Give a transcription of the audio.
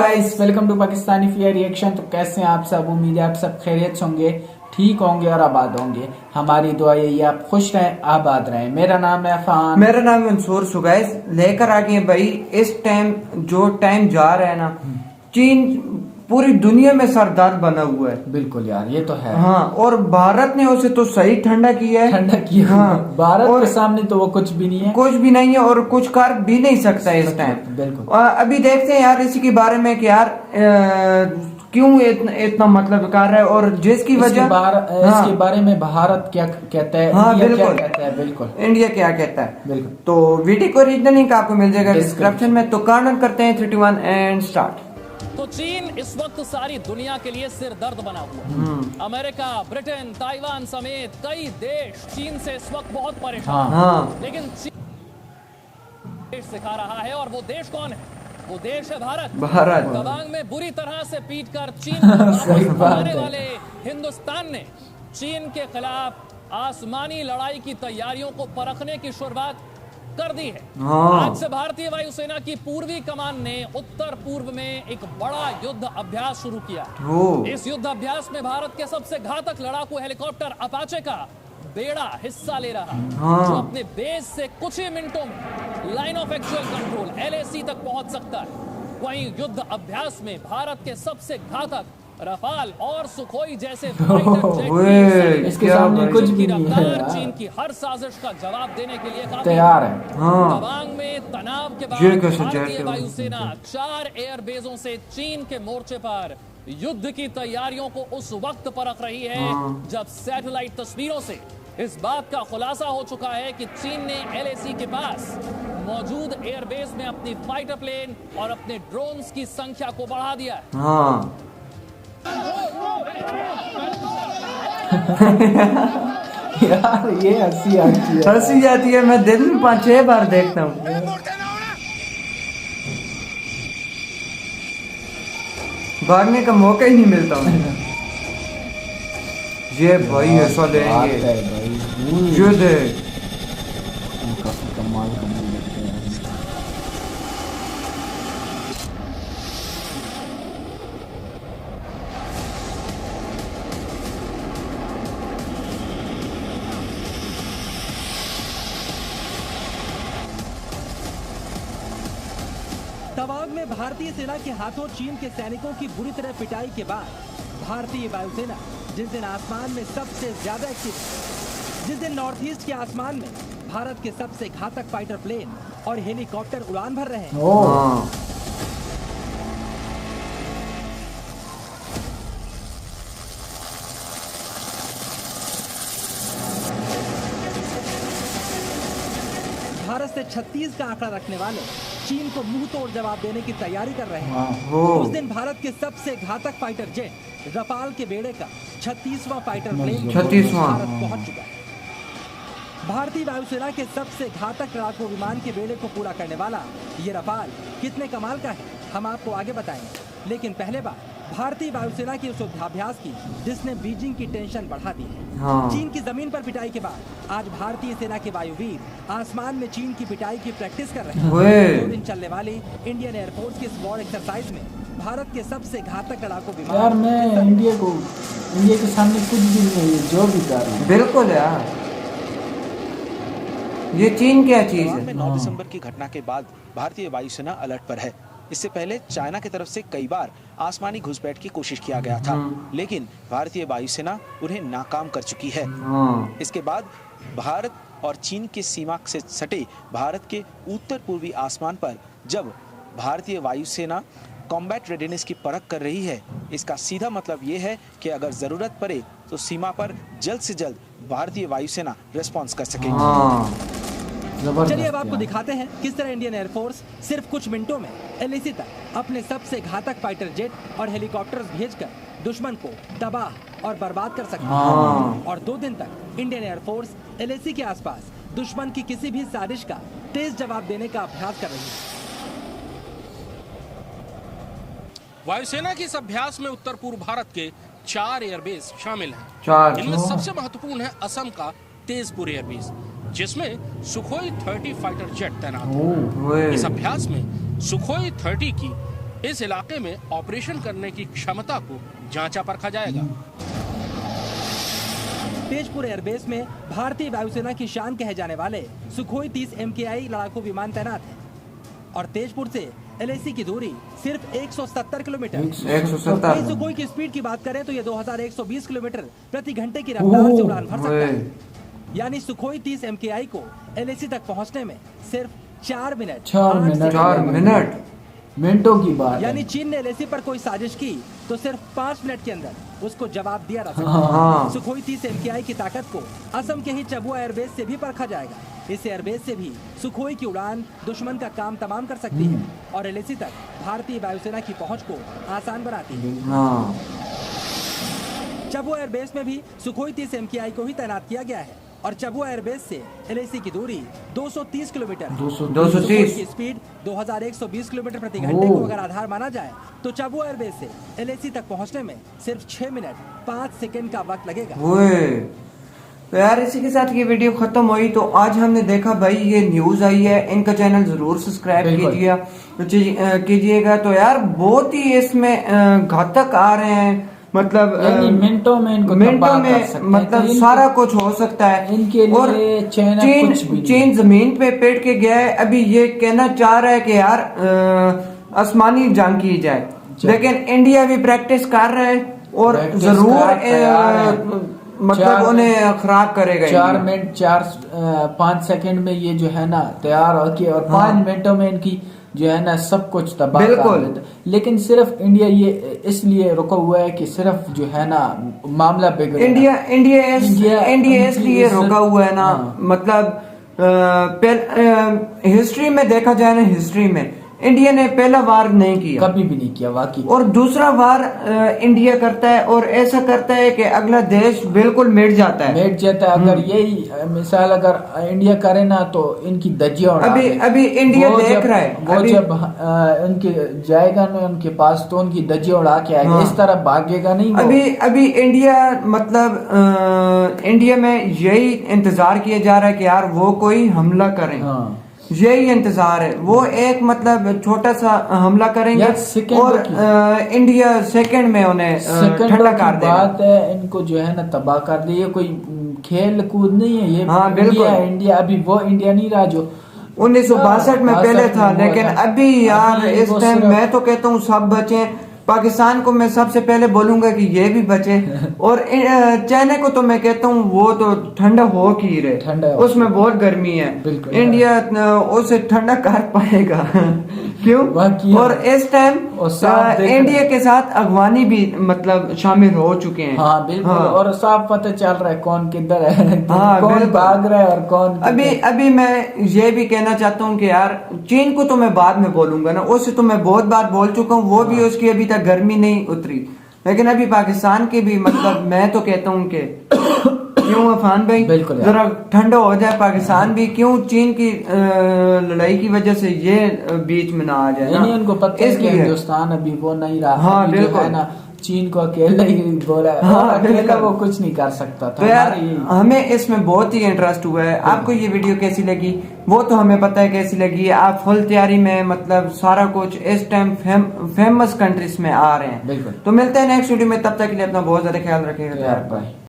Guys, welcome to Pakistani fear reaction. तो कैसे हैं आप सब? उम्मीद है आप सब खैरियत होंगे, ठीक होंगे और आबाद होंगे। हमारी दुआ यही है आप खुश रहें, आबाद रहें। मेरा नाम है अफान। मेरा नाम मंसूर। सुगैस लेकर आ गए भाई। इस टाइम जो टाइम जा रहा है ना, चीन पूरी दुनिया में सरदार बना हुआ है। बिल्कुल यार, ये तो है। हाँ, और भारत ने उसे तो सही ठंडा किया है। ठंडा किया। हाँ, भारत और के सामने तो वो कुछ भी नहीं है, कुछ भी नहीं है और कुछ कर भी नहीं सकता इस टाइम। बिल्कुल। अभी देखते हैं यार इसी के बारे में कि यार क्यों इतना मतलब कर रहा है और जिसकी वजह इसके बारे में भारत क्या कहता है, हाँ, इंडिया क्या बिल्कुल कहता है, बिल्कुल इंडिया क्या कहता है। बिल्कुल। तो वीडियो को ओरिजिनल लिंक आपको मिल जाएगा डिस्क्रिप्शन में। तो काउंट करते हैं 3, 2, 1 एंड स्टार्ट। तो चीन इस वक्त सारी दुनिया के लिए सिर दर्द बना हुआ है। अमेरिका, ब्रिटेन, ताइवान समेत कई देश चीन से इस वक्त बहुत परेशान हैं। लेकिन चीन देश सिखा रहा है, और वो देश कौन है? वो देश है भारत। दबांग में बुरी तरह से पीटकर चीन को हराने वाले हिंदुस्तान ने चीन के खिलाफ आसमानी लड़ाई की तैयारियों को परखने की शुरुआत कर दी है। आज से भारतीय वायुसेना की पूर्वी कमान ने उत्तर पूर्व में एक बड़ा युद्ध अभ्यास शुरू किया। इस युद्ध अभ्यास में भारत के सबसे घातक लड़ाकू हेलीकॉप्टर अपाचे का बेड़ा हिस्सा ले रहा है, जो अपने बेस से कुछ ही मिनटों में line of actual control LAC तक पहुंच सकता है। वहीं युद्ध अभ्यास में भारत के सबसे घातक रफाल और सुखोई जैसे इसके सामने कुछ भी नहीं है। चीन की हर साजिश का जवाब देने के लिए तैयार है। तवांग में तनाव के बाद भारतीय वायुसेना 4 एयरबेसों से चीन के मोर्चे पर युद्ध की तैयारियों को उस वक्त परख रही है जब सैटेलाइट तस्वीरों से इस बात का खुलासा हो चुका है कि चीन ने LAC के पास मौजूद एयरबेस में अपनी फाइटर प्लेन और अपने ड्रोन्स की संख्या को बढ़ा दिया है। यार ये हंसी आती है। मैं दिन में 5-6 बार देखता हूँ। भागने का मौका ही नहीं मिलता हूँ। ये भाई ऐसा लेंगे ये देख, काफी कमाल लगते हैं। तवांग में भारतीय सेना के हाथों चीन के सैनिकों की बुरी तरह पिटाई के बाद भारतीय वायुसेना जिस दिन आसमान में सबसे ज्यादा एक्टिव, जिस दिन नॉर्थ ईस्ट के आसमान में भारत के सबसे घातक फाइटर प्लेन और हेलीकॉप्टर उड़ान भर रहे हैं। भारत से 36 का आंकड़ा रखने वाले चीन को मुंह तोड़ जवाब देने की तैयारी कर रहे हैं। उस दिन भारत के सबसे घातक फाइटर जेट रफाल के बेड़े का 36वां फाइटर प्लेन भारत पहुंच चुका है। भारतीय वायुसेना के सबसे घातक लड़ाकू विमान के बेड़े को पूरा करने वाला ये रफाल कितने कमाल का है हम आपको आगे बताएंगे। लेकिन पहले बार भारतीय वायुसेना के उस युद्धाभ्यास की जिसने बीजिंग की टेंशन बढ़ा दी है। चीन की जमीन पर पिटाई के बाद आज भारतीय सेना के वायुवीर आसमान में चीन की पिटाई की प्रैक्टिस कर रहे हैं। 2 दिन चलने वाली इंडियन एयरफोर्स की वॉर एक्सरसाइज में भारत के सबसे घातक लड़ाकू विमान। यार मैं इंडिया के सामने कुछ भी नहीं है जो भी कर रहे हैं। बिल्कुल यार, ये चीन क्या चीज है। 9 दिसंबर की घटना के बाद भारतीय वायुसेना अलर्ट पर है। इससे पहले चाइना की तरफ से कई बार आसमानी घुसपैठ की कोशिश किया गया था, लेकिन भारतीय वायुसेना उन्हें नाकाम कर चुकी है। इसके बाद भारत और चीन की सीमा से सटे भारत के उत्तर पूर्वी आसमान पर जब भारतीय वायुसेना कॉम्बैट रेडीनेस की परख कर रही है, इसका सीधा मतलब ये है कि अगर जरूरत पड़े तो सीमा पर जल्द से जल्द भारतीय वायुसेना रिस्पॉन्स कर सकेगी। चलिए अब आपको दिखाते हैं किस तरह इंडियन एयरफोर्स सिर्फ कुछ मिनटों में LAC तक अपने सबसे घातक फाइटर जेट और हेलीकॉप्टर्स भेजकर दुश्मन को तबाह और बर्बाद कर सकते हैं। और 2 दिन तक इंडियन एयरफोर्स LAC के आसपास दुश्मन की किसी भी साजिश का तेज जवाब देने का अभ्यास कर रही है। वायुसेना के इस अभ्यास में उत्तर पूर्व भारत के 4 एयरबेस शामिल हैं। इनमें सबसे महत्वपूर्ण है असम का तेजपुर एयरबेस, जिसमें सुखोई 30 फाइटर जेट तैनात है। इस अभ्यास में सुखोई 30 की इस इलाके में ऑपरेशन करने की क्षमता को जांचा परखा जाएगा। तेजपुर एयरबेस में भारतीय वायुसेना की शान कहे जाने वाले सुखोई 30 MKI लड़ाकू विमान तैनात है और तेजपुर से LAC की दूरी सिर्फ 170 किलोमीटर। 170। सुखोई की स्पीड की बात करें तो ये 2120 किलोमीटर प्रति घंटे की रफ्तार से उड़ान भर सकता है। यानी सुखोई 30 MKI को LAC तक पहुंचने में सिर्फ 4 मिनट मिनटों की बात। यानी चीन ने LAC पर कोई साजिश की तो सिर्फ 5 मिनट के अंदर उसको जवाब दिया जा सकता है। सुखोई 30 MKI की ताकत को असम के ही चबुआ एयरबेस से भी परखा जाएगा। इस एयरबेस से भी सुखोई की उड़ान दुश्मन का काम तमाम कर सकती है और LAC तक भारतीय वायुसेना की पहुंच को आसान बनाती है। चबुआ एयरबेस में भी सुखोई 30 MKI को ही तैनात किया गया है और चबुआ एयरबेस से LAC की दूरी 230 किलोमीटर। 230 की स्पीड 2120 किलोमीटर प्रति घंटे को अगर आधार माना जाए तो चबुआ एयरबेस से LAC तक पहुंचने में सिर्फ 6 मिनट 5 सेकंड का वक्त लगेगा। तो यार इसी के साथ ये वीडियो खत्म हुई। तो आज हमने देखा भाई ये न्यूज आई है, इनका चैनल जरूर सब्सक्राइब कीजिएगा। तो यार बहुत ही इसमें घातक आ रहे हैं, मतलब मिनटों में इनको मतलब सारा कुछ हो सकता है इनके लिए। और चीन चीन जमीन पे पेट के गया है, अभी ये कहना चाह रहा है कि यार आसमानी जंग की जाए, लेकिन इंडिया भी प्रैक्टिस कर रहा है और जरूर मतलब उन्हें खराब करेगा। 4 मिनट 5 सेकंड में ये जो है ना तैयार होके और 5 मिनटों में इनकी जो है ना सब कुछ तबाह कर देता। लेकिन सिर्फ इंडिया ये इसलिए रुका हुआ है कि सिर्फ जो है ना मामला बिगड़ इंडिया इसलिए रुका हुआ है ना। मतलब हिस्ट्री में देखा जाए ना, हिस्ट्री में इंडिया ने पहला वार नहीं किया, कभी भी नहीं किया वाकई, और दूसरा वार इंडिया करता है और ऐसा करता है कि अगला देश बिल्कुल मिट जाता है। अगर यही मिसाल अगर इंडिया करे ना तो इनकी दजिया अभी इंडिया देख रहा है, वो जब उनके जाएगा ना उनके पास तो उनकी दजिया उड़ा के आएगा। इस तरह भागेगा नहीं। अभी इंडिया मतलब इंडिया में यही इंतजार किया जा रहा है कि यार वो कोई हमला करें। यही इंतजार है, वो एक मतलब छोटा सा हमला करेंगे और इंडिया सेकंड में उन्हें ठंडा कर देगा। बात है इनको जो है ना तबाह कर दे। ये कोई खेल कूद नहीं है ये। बिल्कुल इंडिया अभी वो इंडिया नहीं रहा जो 1962 में पहले था। लेकिन अभी यार इस टाइम मैं तो कहता हूँ सब बचे। पाकिस्तान को मैं सबसे पहले बोलूंगा कि ये भी बचे और चाइना को तो मैं कहता हूँ वो तो ठंडा हो की रहे, उसमें बहुत गर्मी है। इंडिया उसे ठंडा कर पाएगा क्यों? और इस टाइम इंडिया के साथ अफगानी भी मतलब शामिल हो चुके हैं। हाँ बिल्कुल। और साफ पता चल रहा है कौन किधर है, कौन भाग रहा है और कौन। अभी मैं ये भी कहना चाहता हूँ कि यार चीन को तो मैं बाद में बोलूंगा ना, उससे तो मैं बहुत बार बोल चुका हूँ, वो भी उसकी अभी तक गर्मी नहीं उतरी। लेकिन अभी पाकिस्तान के भी मतलब मैं तो कहता हूँ कि क्यों अफान भाई जरा ठंडा हो जाए पाकिस्तान भी, क्यों चीन की लड़ाई की वजह से ये बीच में ना आ जाए ना। उनको पता है कि हिंदुस्तान अभी वो नहीं रहा। हाँ बिल्कुल ना, चीन को अकेला ही बोला अकेला वो कुछ नहीं कर सकता था। तो यार हमें इसमें बहुत ही इंटरेस्ट हुआ है। आपको ये वीडियो कैसी लगी वो तो हमें पता है कैसी लगी। आप फुल तैयारी में मतलब सारा कुछ इस टाइम फेमस कंट्रीज में आ रहे हैं। बिल्कुल। तो मिलते हैं नेक्स्ट वीडियो में, तब तक के लिए अपना बहुत ज्यादा ख्याल रखिएगा। बाय।